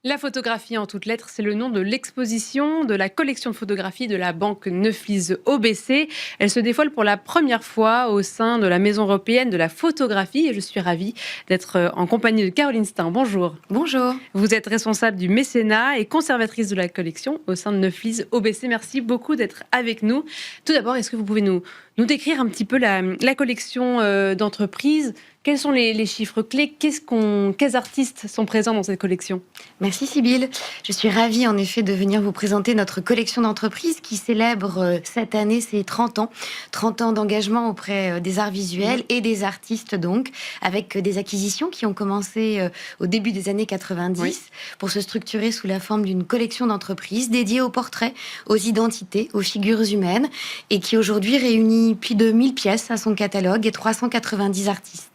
La photographie en toutes lettres, c'est le nom de l'exposition de la collection de photographies de la banque Neuflize OBC. Elle se dévoile pour la première fois au sein de la Maison européenne de la photographie et je suis ravie d'être en compagnie de Caroline Stein. Bonjour. Bonjour. Vous êtes responsable du mécénat et conservatrice de la collection au sein de Neuflize OBC. Merci beaucoup d'être avec nous. Tout d'abord, est-ce que vous pouvez nous décrire un petit peu la collection d'entreprise ? Quels sont les chiffres clés ? Quels artistes sont présents dans cette collection ? Merci Sybille. Je suis ravie en effet de venir vous présenter notre collection d'entreprises qui célèbre cette année ses 30 ans. 30 ans d'engagement auprès des arts visuels et des artistes donc, avec des acquisitions qui ont commencé au début des années 90 pour se structurer sous la forme d'une collection d'entreprises dédiée aux portraits, aux identités, aux figures humaines et qui aujourd'hui réunit plus de 1000 pièces à son catalogue et 390 artistes.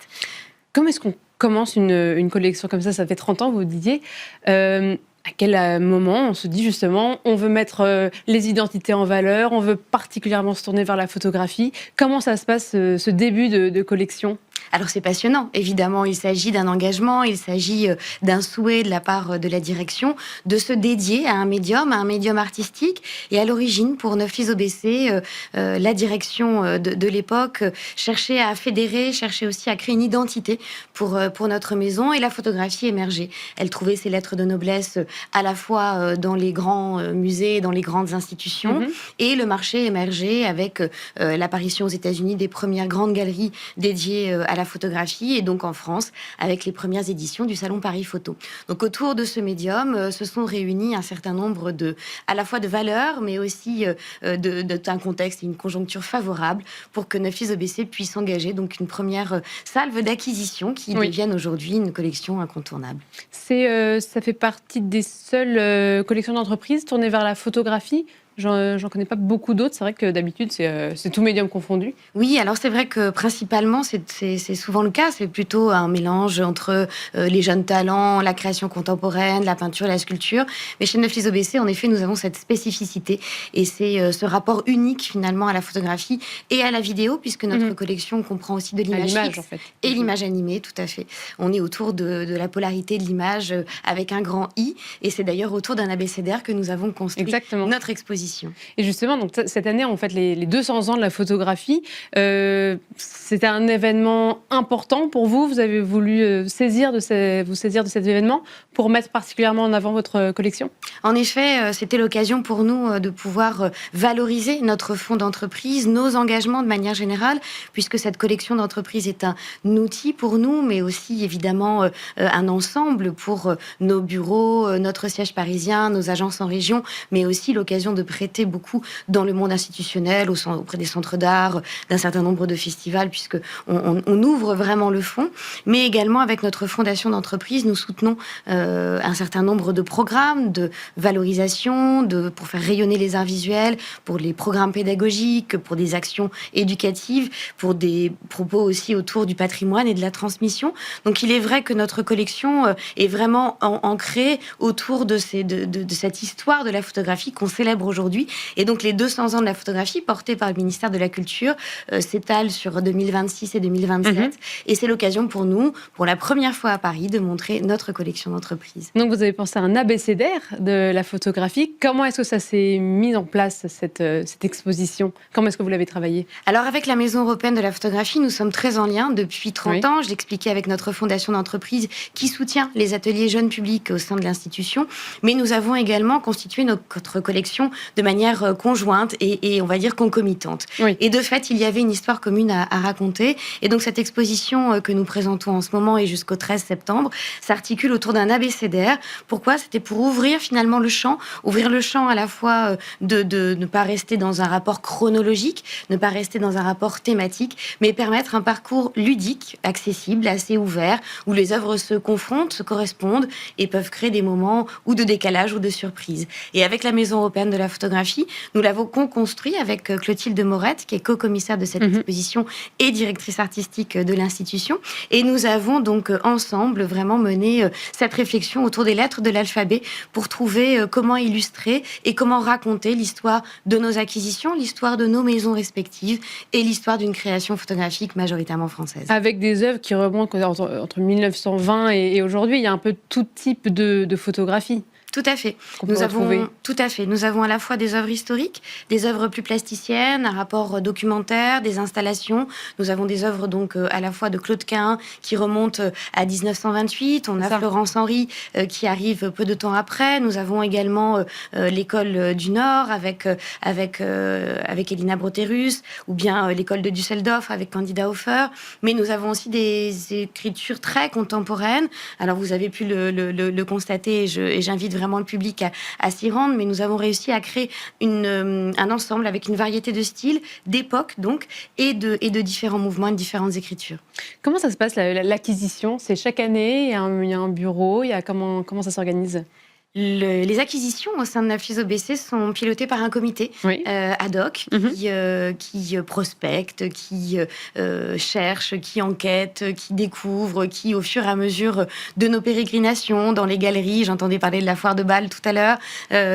Comment est-ce qu'on commence une collection comme ça ? Ça fait 30 ans, vous disiez. À quel moment on se dit justement, on veut mettre les identités en valeur, on veut particulièrement se tourner vers la photographie ? Comment ça se passe, ce début de collection ? Alors c'est passionnant, évidemment, il s'agit d'un engagement, il s'agit d'un souhait de la part de la direction de se dédier à un médium artistique. Et à l'origine, pour Neuflize OBC, la direction de l'époque cherchait à fédérer, cherchait aussi à créer une identité pour notre maison et la photographie émergeait. Elle trouvait ses lettres de noblesse à la fois dans les grands musées, dans les grandes institutions et le marché émergeait avec l'apparition aux États-Unis des premières grandes galeries dédiées à la photographie et donc en France avec les premières éditions du Salon Paris Photo. Donc autour de ce médium se sont réunis un certain nombre à la fois de valeurs mais aussi d'un contexte et une conjoncture favorable pour que Neuflize OBC puisse engager donc une première salve d'acquisitions qui deviennent aujourd'hui une collection incontournable. Ça fait partie des seules collections d'entreprises tournées vers la photographie. J'en connais pas beaucoup d'autres. C'est vrai que d'habitude, c'est tout médium confondu. Oui, alors c'est vrai que principalement, c'est souvent le cas. C'est plutôt un mélange entre les jeunes talents, la création contemporaine, la peinture, la sculpture. Mais chez Neuflize OBC, en effet, nous avons cette spécificité. Et c'est ce rapport unique, finalement, à la photographie et à la vidéo, puisque notre collection comprend aussi de l'image fixe en fait. Et l'image animée, tout à fait. On est autour de la polarité de l'image avec un grand I. Et c'est d'ailleurs autour d'un abécédaire que nous avons construit notre exposition. Et justement, donc, cette année, on fête les 200 ans de la photographie. C'était un événement important pour vous. Vous avez voulu vous saisir de cet événement pour mettre particulièrement en avant votre collection ? En effet, c'était l'occasion pour nous de pouvoir valoriser notre fonds d'entreprise, nos engagements de manière générale, puisque cette collection d'entreprise est un outil pour nous, mais aussi évidemment un ensemble pour nos bureaux, notre siège parisien, nos agences en région, mais aussi l'occasion de prêter beaucoup dans le monde institutionnel, auprès des centres d'art, d'un certain nombre de festivals, puisque on ouvre vraiment le fonds. Mais également, avec notre fondation d'entreprise, nous soutenons un certain nombre de programmes de valorisation, pour faire rayonner les arts visuels, pour les programmes pédagogiques, pour des actions éducatives, pour des propos aussi autour du patrimoine et de la transmission. Donc, il est vrai que notre collection est vraiment ancrée autour de cette histoire de la photographie qu'on célèbre aujourd'hui. Et donc, les 200 ans de la photographie, portés par le ministère de la Culture, s'étalent sur 2026 et 2027. Et c'est l'occasion pour nous, pour la première fois à Paris, de montrer notre collection d'entreprises. Donc, vous avez pensé à un abécédaire de la photographie. Comment est-ce que ça s'est mis en place, cette exposition ? Comment est-ce que vous l'avez travaillée ? Alors, avec la Maison européenne de la photographie, nous sommes très en lien depuis 30 ans. Je l'expliquais avec notre fondation d'entreprise qui soutient les ateliers jeunes publics au sein de l'institution. Mais nous avons également constitué notre collection de manière conjointe et on va dire concomitante. Et de fait, il y avait une histoire commune à raconter. Et donc, cette exposition que nous présentons en ce moment et jusqu'au 13 septembre s'articule autour d'un abécédaire. Pourquoi ? C'était pour ouvrir finalement le champ à la fois de ne pas rester dans un rapport chronologique, ne pas rester dans un rapport thématique, mais permettre un parcours ludique, accessible, assez ouvert, où les œuvres se confrontent, se correspondent et peuvent créer des moments ou de décalage ou de surprise. Et avec la Maison européenne de la photographie, photographie. Nous l'avons co-construit avec Clotilde Morette, qui est co-commissaire de cette exposition et directrice artistique de l'institution. Et nous avons donc ensemble vraiment mené cette réflexion autour des lettres de l'alphabet pour trouver comment illustrer et comment raconter l'histoire de nos acquisitions, l'histoire de nos maisons respectives et l'histoire d'une création photographique majoritairement française. Avec des œuvres qui remontent entre 1920 et aujourd'hui, il y a un peu tout type de photographie. Tout à fait. Nous avons à la fois des œuvres historiques, des œuvres plus plasticiennes, un rapport documentaire, des installations. Nous avons des œuvres donc à la fois de Claude Cahun qui remontent à 1928. On a Florence Henry qui arrive peu de temps après. Nous avons également l'école du Nord avec Elina Brotherus, ou bien l'école de Düsseldorf avec Candida Hofer. Mais nous avons aussi des écritures très contemporaines. Alors vous avez pu le constater et j'invite vraiment le public à s'y rendre, mais nous avons réussi à créer un ensemble avec une variété de styles, d'époques donc, et de différents mouvements et de différentes écritures. Comment ça se passe l'acquisition? C'est chaque année, il y a un bureau, comment ça s'organise? Les acquisitions au sein de Naflys OBC sont pilotées par un comité ad hoc qui prospecte, qui cherche, qui enquête, qui découvre, qui au fur et à mesure de nos pérégrinations dans les galeries, j'entendais parler de la foire de Bâle tout à l'heure,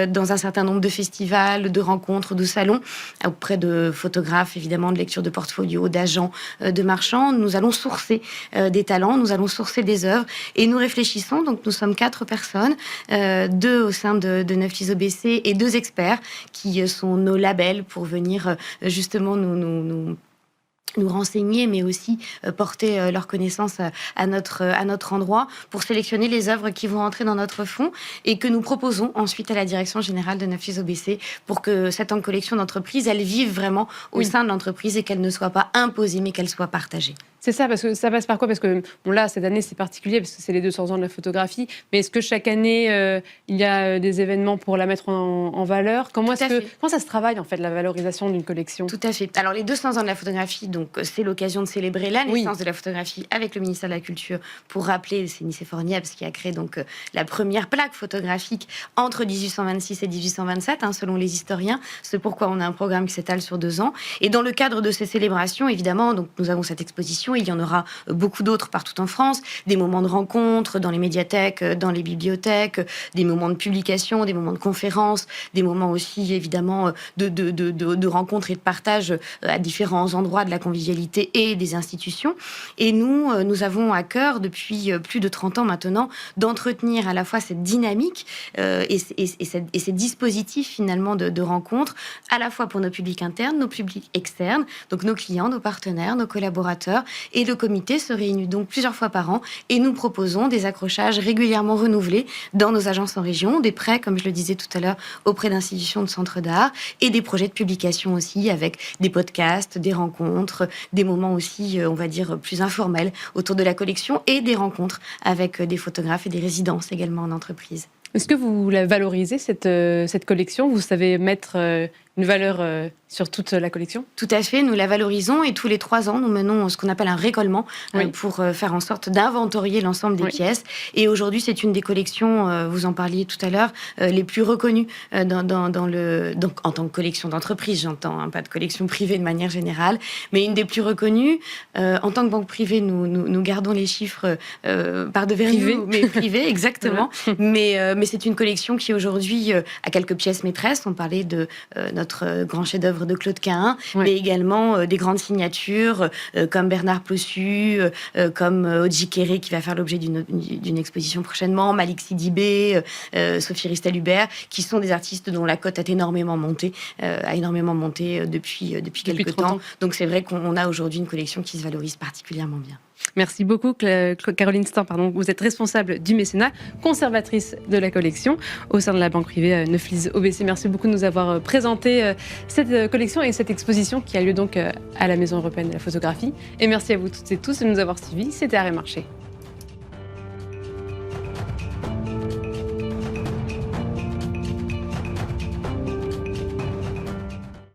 dans un certain nombre de festivals, de rencontres, de salons, auprès de photographes, évidemment, de lecture de portfolio, d'agents, de marchands, nous allons sourcer des talents, nous allons sourcer des œuvres et nous réfléchissons, donc nous sommes 4 personnes, 2 au sein de Naflys OBC et 2 experts qui sont nos labels pour venir justement nous renseigner, mais aussi porter leurs connaissances à notre endroit pour sélectionner les œuvres qui vont entrer dans notre fonds et que nous proposons ensuite à la direction générale de Naflys OBC pour que cette collection d'entreprise, elle vive vraiment au sein de l'entreprise et qu'elle ne soit pas imposée, mais qu'elle soit partagée. C'est ça, parce que ça passe par quoi? Parce que là, cette année, c'est particulier, parce que c'est les 200 ans de la photographie. Mais est-ce que chaque année, il y a des événements pour la mettre en valeur? Comment ça se travaille, en fait, la valorisation d'une collection? Tout à fait. Alors, les 200 ans de la photographie, donc, c'est l'occasion de célébrer la naissance de la photographie avec le ministère de la Culture pour rappeler, c'est Nicéphore Niepce qui a créé donc, la première plaque photographique entre 1826 et 1827, selon les historiens. C'est pourquoi on a un programme qui s'étale sur 2 ans. Et dans le cadre de ces célébrations, évidemment, donc, nous avons cette exposition. Il y en aura beaucoup d'autres partout en France, des moments de rencontres dans les médiathèques, dans les bibliothèques, des moments de publication, des moments de conférences, des moments aussi évidemment de rencontres et de partage à différents endroits de la convivialité et des institutions. Et nous avons à cœur depuis plus de 30 ans maintenant d'entretenir à la fois cette dynamique et ces dispositifs finalement de rencontres, à la fois pour nos publics internes, nos publics externes, donc nos clients, nos partenaires, nos collaborateurs. Et le comité se réunit donc plusieurs fois par an et nous proposons des accrochages régulièrement renouvelés dans nos agences en région, des prêts, comme je le disais tout à l'heure, auprès d'institutions de centres d'art et des projets de publication aussi avec des podcasts, des rencontres, des moments aussi, on va dire, plus informels autour de la collection et des rencontres avec des photographes et des résidences également en entreprise. Est-ce que vous la valorisez, cette collection? Vous savez mettre une valeur sur toute la collection? Tout à fait, nous la valorisons et tous les 3 ans, nous menons ce qu'on appelle un récollement pour faire en sorte d'inventorier l'ensemble des pièces. Et aujourd'hui, c'est une des collections, vous en parliez tout à l'heure, les plus reconnues donc en tant que collection d'entreprise, j'entends, pas de collection privée de manière générale, mais une des plus reconnues. En tant que banque privée, nous gardons les chiffres par devers nous, mais privés, exactement. Mais c'est une collection qui aujourd'hui a quelques pièces maîtresses. On parlait de notre grand chef-d'œuvre de Claude Cahun, mais également des grandes signatures comme Bernard Plossu, comme Odji Kéré qui va faire l'objet d'une exposition prochainement, Malik Sidibé, Sophie Ristel-Hubert, qui sont des artistes dont la cote a énormément monté depuis quelques temps. Donc c'est vrai qu'on a aujourd'hui une collection qui se valorise particulièrement bien. Merci beaucoup, Caroline Stan. Vous êtes responsable du mécénat, conservatrice de la collection au sein de la banque privée Naflys OBC. Merci beaucoup de nous avoir présenté cette collection et cette exposition qui a lieu donc à la Maison européenne de la photographie. Et merci à vous toutes et tous de nous avoir suivis. C'était Arrêt Marché.